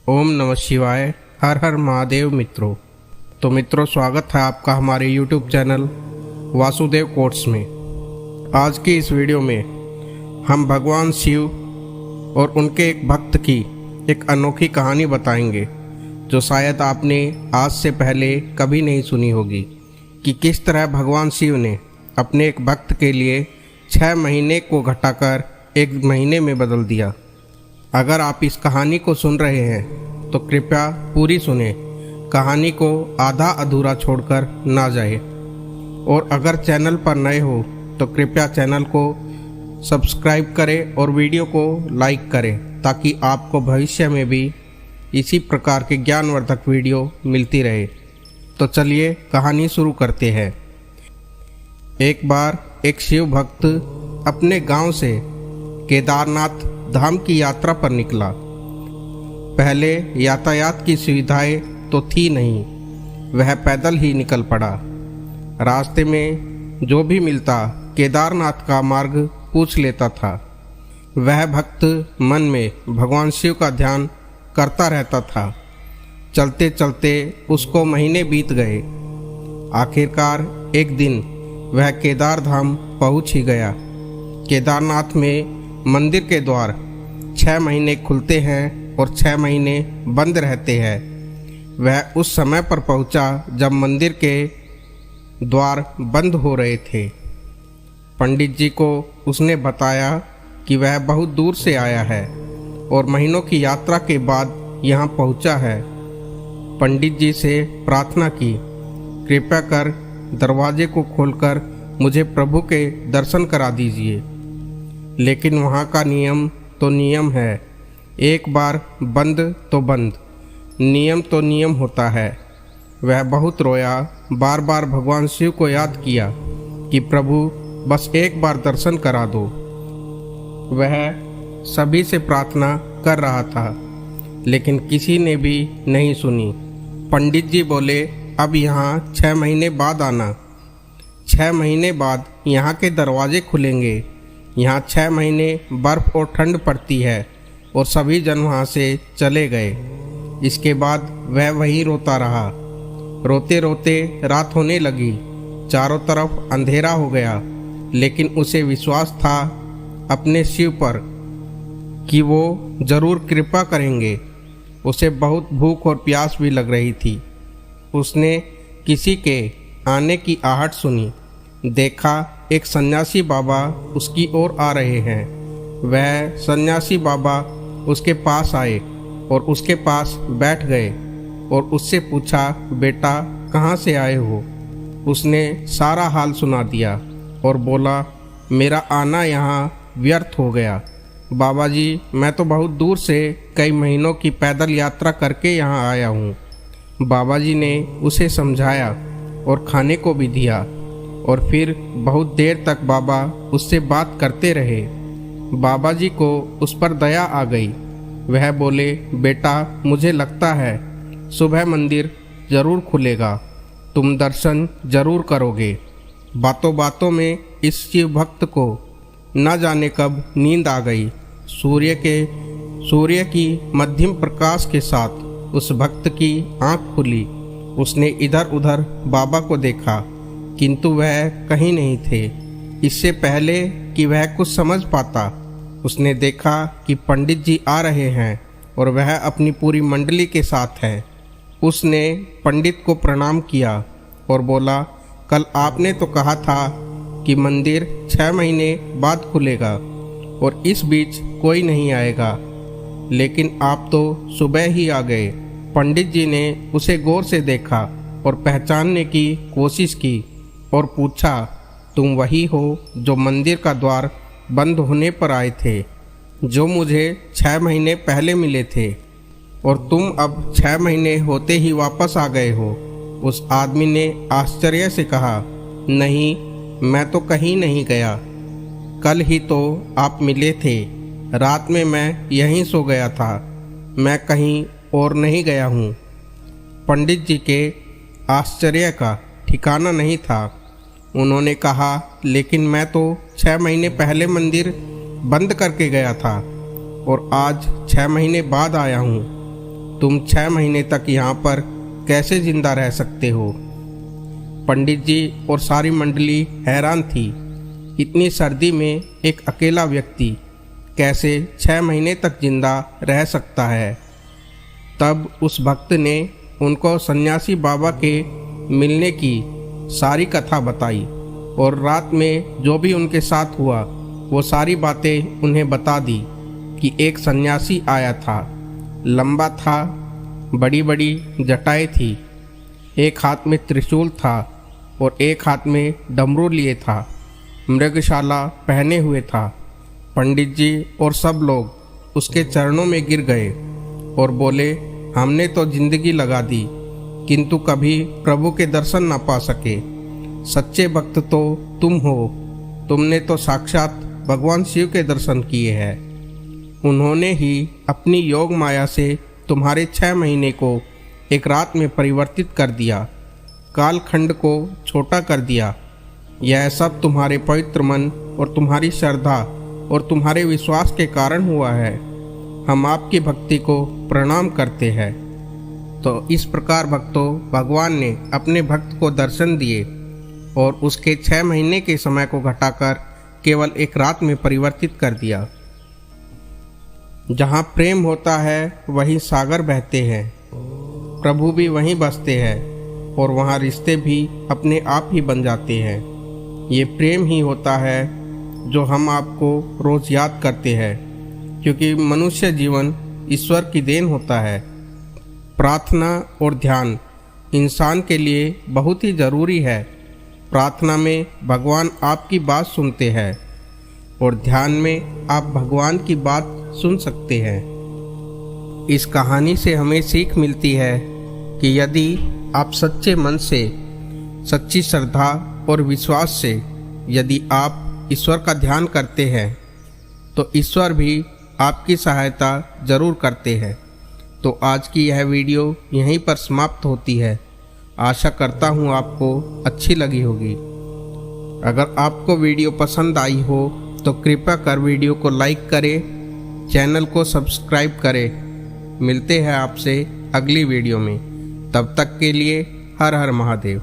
ओम नमः शिवाय। हर हर महादेव। मित्रों स्वागत है आपका हमारे YouTube चैनल वासुदेव कोट्स में। आज की इस वीडियो में हम भगवान शिव और उनके एक भक्त की एक अनोखी कहानी बताएंगे जो शायद आपने आज से पहले कभी नहीं सुनी होगी कि किस तरह भगवान शिव ने अपने एक भक्त के लिए 6 महीने को घटाकर 1 महीने में बदल दिया। अगर आप इस कहानी को सुन रहे हैं तो कृपया पूरी सुने, कहानी को आधा अधूरा छोड़कर ना जाए। और अगर चैनल पर नए हो तो कृपया चैनल को सब्सक्राइब करें और वीडियो को लाइक करें ताकि आपको भविष्य में भी इसी प्रकार के ज्ञानवर्धक वीडियो मिलती रहे। तो चलिए कहानी शुरू करते हैं। एक बार एक शिव भक्त अपने गांव से केदारनाथ धाम की यात्रा पर निकला। पहले यातायात की सुविधाएं तो थी नहीं, वह पैदल ही निकल पड़ा। रास्ते में जो भी मिलता केदारनाथ का मार्ग पूछ लेता था। वह भक्त मन में भगवान शिव का ध्यान करता रहता था। चलते चलते उसको महीने बीत गए। आखिरकार एक दिन वह केदार धाम पहुंच ही गया। केदारनाथ में मंदिर के द्वार 6 महीने खुलते हैं और 6 महीने बंद रहते हैं। वह उस समय पर पहुंचा जब मंदिर के द्वार बंद हो रहे थे। पंडित जी को उसने बताया कि वह बहुत दूर से आया है और महीनों की यात्रा के बाद यहाँ पहुंचा है। पंडित जी से प्रार्थना की, कृपया कर दरवाजे को खोलकर मुझे प्रभु के दर्शन करा दीजिए। लेकिन वहाँ का नियम तो नियम है, एक बार बंद तो बंद, नियम तो नियम होता है। वह बहुत रोया, बार बार भगवान शिव को याद किया कि प्रभु बस एक बार दर्शन करा दो। वह सभी से प्रार्थना कर रहा था लेकिन किसी ने भी नहीं सुनी। पंडित जी बोले, अब यहाँ 6 महीने बाद आना। 6 महीने बाद यहाँ के दरवाजे खुलेंगे। यहाँ 6 महीने बर्फ़ और ठंड पड़ती है। और सभी जन वहाँ से चले गए। इसके बाद वह वहीं रोता रहा। रोते रोते रात होने लगी, चारों तरफ अंधेरा हो गया। लेकिन उसे विश्वास था अपने शिव पर कि वो जरूर कृपा करेंगे। उसे बहुत भूख और प्यास भी लग रही थी। उसने किसी के आने की आहट सुनी। देखा एक सन्यासी बाबा उसकी ओर आ रहे हैं। वह सन्यासी बाबा उसके पास आए और उसके पास बैठ गए और उससे पूछा, बेटा कहाँ से आए हो? उसने सारा हाल सुना दिया और बोला, मेरा आना यहाँ व्यर्थ हो गया। बाबा जी, मैं तो बहुत दूर से कई महीनों की पैदल यात्रा करके यहाँ आया हूँ। बाबा जी ने उसे समझाया और खाने को भी दिया और फिर बहुत देर तक बाबा उससे बात करते रहे। बाबा जी को उस पर दया आ गई। वह बोले, बेटा मुझे लगता है सुबह मंदिर जरूर खुलेगा, तुम दर्शन जरूर करोगे। बातों बातों में इस शिव भक्त को न जाने कब नींद आ गई। सूर्य की मध्यम प्रकाश के साथ उस भक्त की आंख खुली। उसने इधर उधर बाबा को देखा किंतु वह कहीं नहीं थे। इससे पहले कि वह कुछ समझ पाता, उसने देखा कि पंडित जी आ रहे हैं और वह अपनी पूरी मंडली के साथ है। उसने पंडित को प्रणाम किया और बोला, कल आपने तो कहा था कि मंदिर 6 महीने बाद खुलेगा और इस बीच कोई नहीं आएगा, लेकिन आप तो सुबह ही आ गए। पंडित जी ने उसे गौर से देखा और पहचानने की कोशिश की और पूछा, तुम वही हो जो मंदिर का द्वार बंद होने पर आए थे, जो मुझे 6 महीने पहले मिले थे, और तुम अब 6 महीने होते ही वापस आ गए हो? उस आदमी ने आश्चर्य से कहा, नहीं, मैं तो कहीं नहीं गया। कल ही तो आप मिले थे। रात में मैं यहीं सो गया था, मैं कहीं और नहीं गया हूँ। पंडित जी के आश्चर्य का ठिकाना नहीं था। उन्होंने कहा, लेकिन मैं तो 6 महीने पहले मंदिर बंद करके गया था और आज 6 महीने बाद आया हूँ। तुम 6 महीने तक यहाँ पर कैसे जिंदा रह सकते हो? पंडित जी और सारी मंडली हैरान थी। इतनी सर्दी में एक अकेला व्यक्ति कैसे 6 महीने तक जिंदा रह सकता है? तब उस भक्त ने उनको सन्यासी बाबा के मिलने की सारी कथा बताई और रात में जो भी उनके साथ हुआ वो सारी बातें उन्हें बता दी कि एक सन्यासी आया था, लंबा था, बड़ी बड़ी जटाएं थी, एक हाथ में त्रिशूल था और एक हाथ में डमरू लिए था, मृगशाला पहने हुए था। पंडित जी और सब लोग उसके चरणों में गिर गए और बोले, हमने तो जिंदगी लगा दी किंतु कभी प्रभु के दर्शन ना पा सके। सच्चे भक्त तो तुम हो, तुमने तो साक्षात भगवान शिव के दर्शन किए हैं। उन्होंने ही अपनी योग माया से तुम्हारे 6 महीने को एक रात में परिवर्तित कर दिया, कालखंड को छोटा कर दिया। यह सब तुम्हारे पवित्र मन और तुम्हारी श्रद्धा और तुम्हारे विश्वास के कारण हुआ है। हम आपकी भक्ति को प्रणाम करते हैं। तो इस प्रकार भक्तों, भगवान ने अपने भक्त को दर्शन दिए और उसके 6 महीने के समय को घटाकर केवल एक रात में परिवर्तित कर दिया। जहाँ प्रेम होता है वहीं सागर बहते हैं, प्रभु भी वहीं बसते हैं और वहाँ रिश्ते भी अपने आप ही बन जाते हैं। ये प्रेम ही होता है जो हम आपको रोज़ याद करते हैं, क्योंकि मनुष्य जीवन ईश्वर की देन होता है। प्रार्थना और ध्यान इंसान के लिए बहुत ही ज़रूरी है। प्रार्थना में भगवान आपकी बात सुनते हैं और ध्यान में आप भगवान की बात सुन सकते हैं। इस कहानी से हमें सीख मिलती है कि यदि आप सच्चे मन से, सच्ची श्रद्धा और विश्वास से यदि आप ईश्वर का ध्यान करते हैं तो ईश्वर भी आपकी सहायता ज़रूर करते हैं। तो आज की यह वीडियो यहीं पर समाप्त होती है। आशा करता हूँ आपको अच्छी लगी होगी। अगर आपको वीडियो पसंद आई हो तो कृपया कर वीडियो को लाइक करें, चैनल को सब्सक्राइब करें। मिलते हैं आपसे अगली वीडियो में। तब तक के लिए हर हर महादेव।